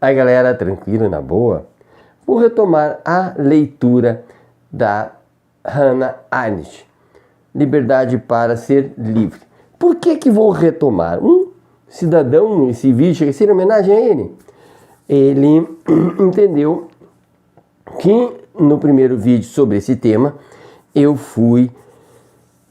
Aí galera, tranquilo, na boa? Vou retomar a leitura da Hannah Arendt, Liberdade para ser livre. Por que vou retomar? Um cidadão, esse vídeo chega a ser homenagem a ele. Ele entendeu que no primeiro vídeo sobre esse tema eu fui,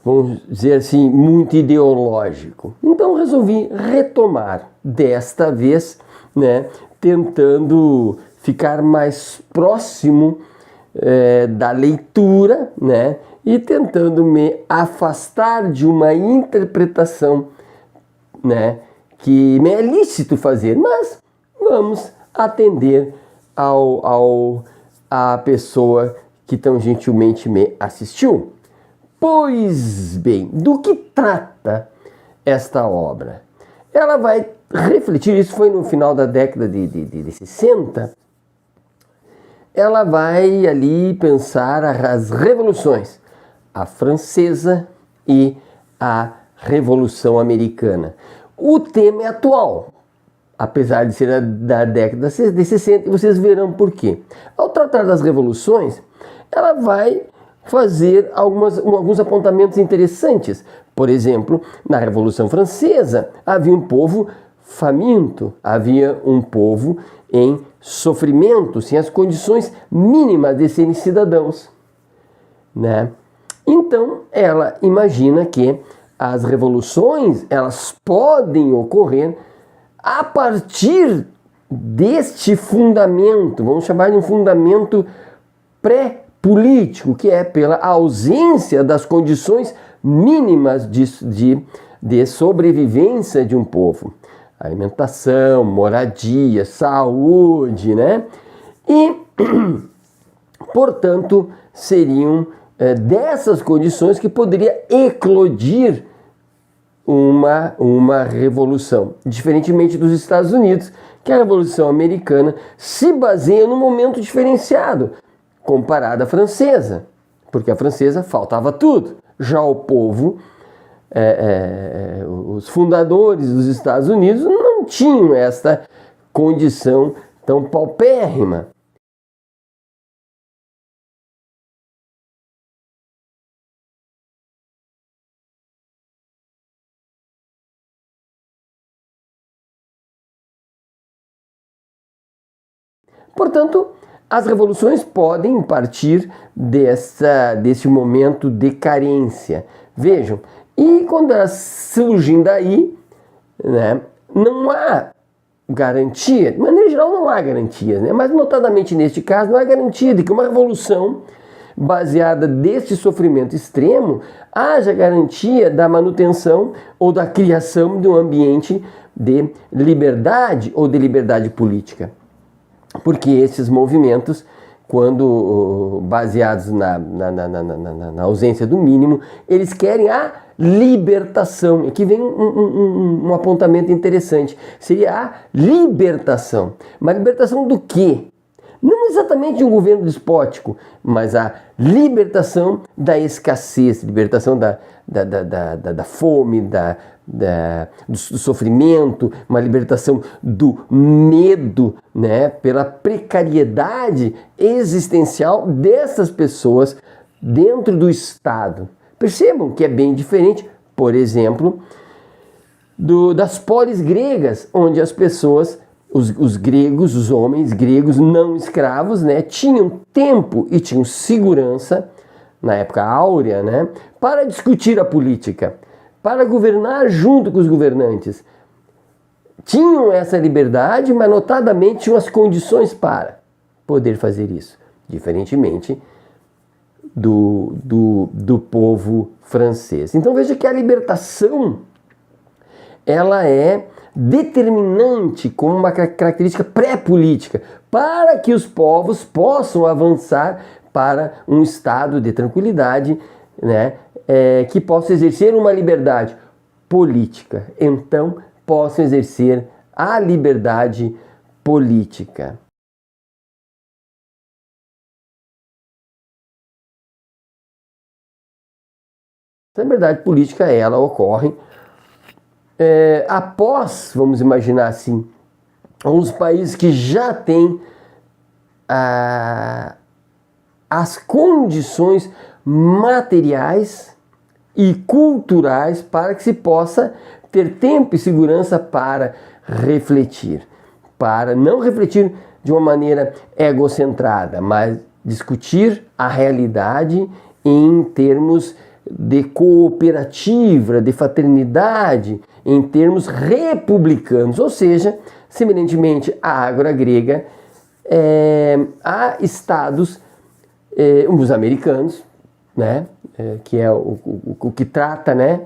vamos dizer assim, muito ideológico. Então resolvi retomar desta vez, né, tentando ficar mais próximo da leitura, né, e tentando me afastar de uma interpretação, né, que me é lícito fazer, mas vamos atender a pessoa que tão gentilmente me assistiu. Pois bem, do que trata esta obra? Ela vai refletir, isso foi no final da década de 60, ela vai ali pensar as revoluções, a francesa e a Revolução Americana. O tema é atual, apesar de ser da década de 60, e vocês verão por quê. Ao tratar das revoluções, ela vai fazer alguns apontamentos interessantes. Por exemplo, na Revolução Francesa havia um povo faminto, havia um povo em sofrimento, sem as condições mínimas de serem cidadãos, né? Então, ela imagina que as revoluções, elas podem ocorrer a partir deste fundamento, vamos chamar de um fundamento pré-político, que é pela ausência das condições mínimas de sobrevivência de um povo. Alimentação, moradia, saúde, né? E, portanto, seriam dessas condições que poderia eclodir uma revolução. Diferentemente dos Estados Unidos, que a Revolução Americana se baseia num momento diferenciado, comparada à francesa, porque a francesa faltava tudo. Já o povo, os fundadores dos Estados Unidos não tinham esta condição tão paupérrima. Portanto, as revoluções podem partir desse momento de carência. Vejam, e quando elas surgem daí, né, não há garantia, de maneira geral não há garantia, né, mas notadamente neste caso não há garantia de que uma revolução baseada neste sofrimento extremo haja garantia da manutenção ou da criação de um ambiente de liberdade ou de liberdade política. Porque esses movimentos, quando baseados na ausência do mínimo, eles querem a libertação. Aqui vem um apontamento interessante. Seria a libertação. Mas libertação do quê? Não exatamente de um governo despótico, mas a libertação da escassez, libertação da fome, do sofrimento, uma libertação do medo, né, pela precariedade existencial dessas pessoas dentro do Estado. Percebam que é bem diferente, por exemplo, das polis gregas, onde as pessoas, os gregos, os homens gregos não escravos, né, tinham tempo e tinham segurança, na época áurea, né, para discutir a política, para governar junto com os governantes. Tinham essa liberdade, mas notadamente tinham as condições para poder fazer isso, diferentemente do povo francês. Então veja que a libertação, ela é determinante como uma característica pré-política para que os povos possam avançar para um estado de tranquilidade, né, que possa exercer uma liberdade política. Então, possam exercer a liberdade política. A liberdade política, ela ocorre após, vamos imaginar assim, alguns países que já têm as condições materiais e culturais para que se possa ter tempo e segurança para refletir, para não refletir de uma maneira egocentrada, mas discutir a realidade em termos de cooperativa, de fraternidade, em termos republicanos, ou seja, semelhantemente à Ágora grega, há estados, os americanos, né, que é o que trata, né,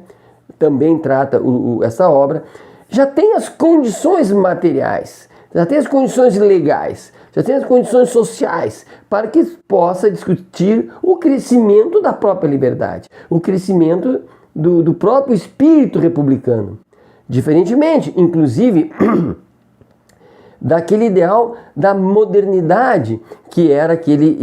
também trata essa obra, já tem as condições materiais, já tem as condições legais, já tem as condições sociais para que possa discutir o crescimento da própria liberdade, o crescimento do próprio espírito republicano. Diferentemente, inclusive, daquele ideal da modernidade, que era aquele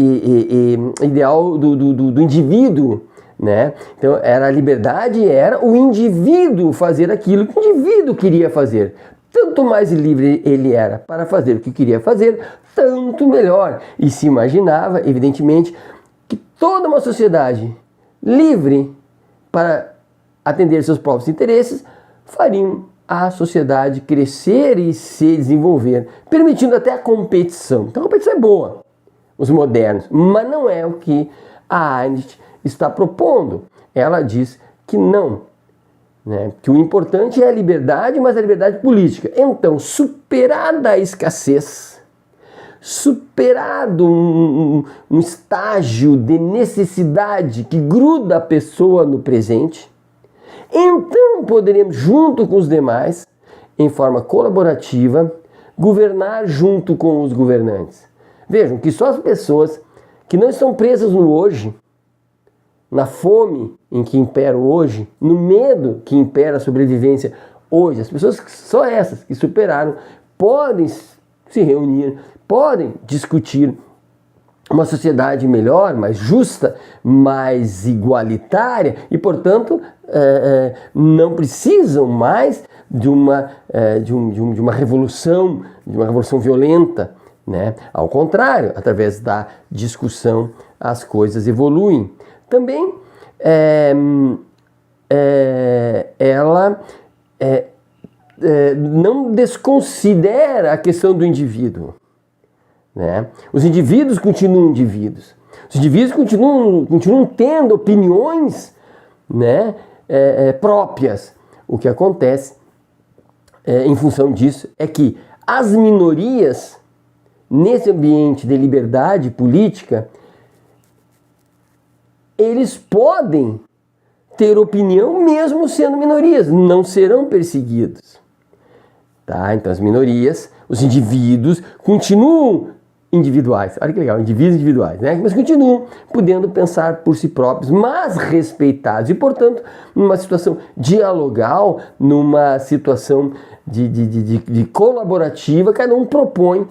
ideal do indivíduo, né? Então, era a liberdade, era o indivíduo fazer aquilo que o indivíduo queria fazer. Tanto mais livre ele era para fazer o que queria fazer, tanto melhor. E se imaginava, evidentemente, que toda uma sociedade livre para atender seus próprios interesses fariam a sociedade crescer e se desenvolver, permitindo até a competição. Então a competição é boa, os modernos, mas não é o que a Arendt está propondo. Ela diz que não, né? Que o importante é a liberdade, mas a liberdade política. Então, superada a escassez, superado um estágio de necessidade que gruda a pessoa no presente, então poderemos, junto com os demais, em forma colaborativa, governar junto com os governantes. Vejam que só as pessoas que não estão presas no hoje, na fome em que impera hoje, no medo que impera a sobrevivência hoje, as pessoas, só essas que superaram, podem se reunir, podem discutir uma sociedade melhor, mais justa, mais igualitária e, portanto, não precisam mais de uma revolução violenta, né? Ao contrário, através da discussão as coisas evoluem. Também ela não desconsidera a questão do indivíduo, né? Os indivíduos continuam indivíduos. Os indivíduos continuam tendo opiniões, né, próprias. O que acontece em função disso é que as minorias, nesse ambiente de liberdade política, eles podem ter opinião mesmo sendo minorias, não serão perseguidos. Tá? Então as minorias, os indivíduos continuam individuais, olha que legal, indivíduos individuais, né? Mas continuam podendo pensar por si próprios, mas respeitados e, portanto, numa situação dialogal, numa situação de colaborativa, cada um propõe,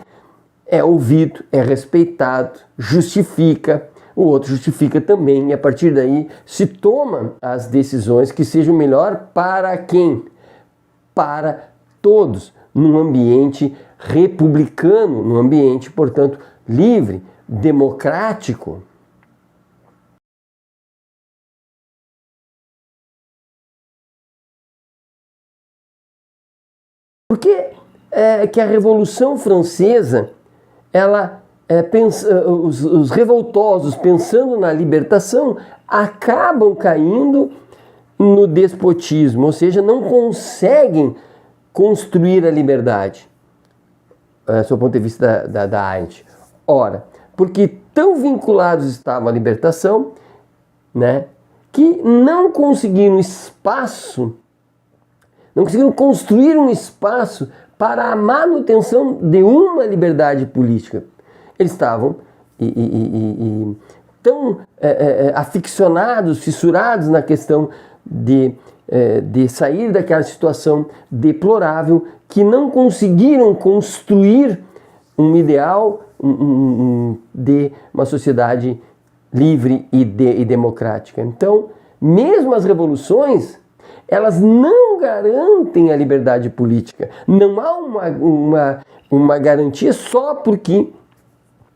é ouvido, é respeitado, justifica, o outro justifica também, e a partir daí se toma as decisões que sejam melhor para quem? Para todos, num ambiente republicano, num ambiente, portanto, livre, democrático. Por que que a Revolução Francesa, ela os revoltosos, pensando na libertação, acabam caindo no despotismo, ou seja, não conseguem construir a liberdade, do ponto de vista da Arendt. Ora, porque tão vinculados estavam à libertação, né, que não conseguiram espaço, não conseguiram construir um espaço para a manutenção de uma liberdade política. Eles estavam tão aficionados, fissurados na questão de sair daquela situação deplorável, que não conseguiram construir um ideal de uma sociedade livre e democrática. Então, mesmo as revoluções, elas não garantem a liberdade política. Não há uma garantia só porque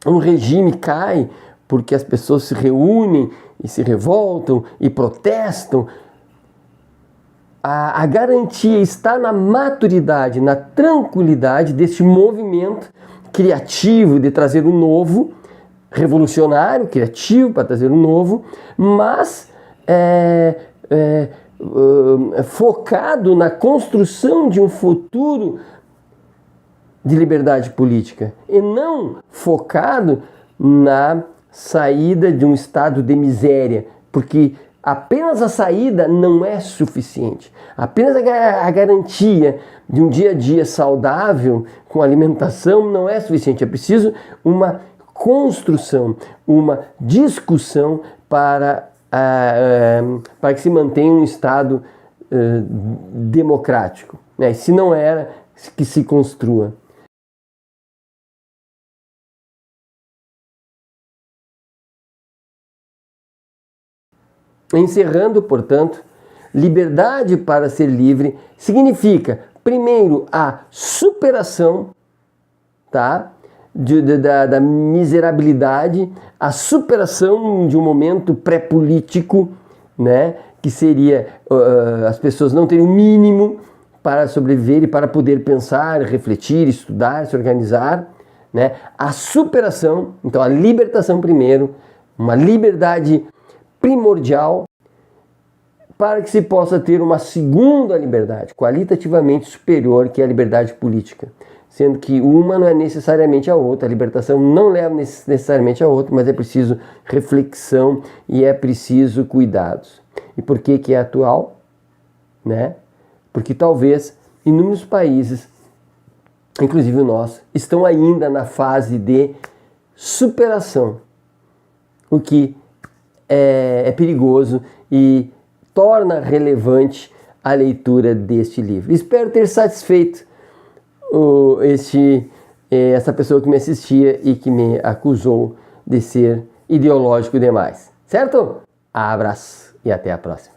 um regime cai, porque as pessoas se reúnem e se revoltam e protestam. A garantia está na maturidade, na tranquilidade deste movimento criativo de trazer o novo, revolucionário, criativo para trazer o novo, mas focado na construção de um futuro de liberdade política e não focado na saída de um estado de miséria, porque apenas a saída não é suficiente. Apenas a garantia de um dia a dia saudável com alimentação não é suficiente. É preciso uma construção, uma discussão para que se mantenha um estado democrático. Se não era, que se construa. Encerrando, portanto, liberdade para ser livre significa, primeiro, a superação, tá? Da miserabilidade, a superação de um momento pré-político, né? Que seria as pessoas não terem o mínimo para sobreviver e para poder pensar, refletir, estudar, se organizar, né? A superação, então a libertação primeiro, uma liberdade primordial para que se possa ter uma segunda liberdade, qualitativamente superior, que é a liberdade política. Sendo que uma não é necessariamente a outra, a libertação não leva necessariamente a outra, mas é preciso reflexão e é preciso cuidados. E por que é atual? Né? Porque talvez inúmeros países, inclusive o nosso, estão ainda na fase de superação, o que é perigoso e torna relevante a leitura deste livro. Espero ter satisfeito essa pessoa que me assistia e que me acusou de ser ideológico demais. Certo? Abraço e até a próxima.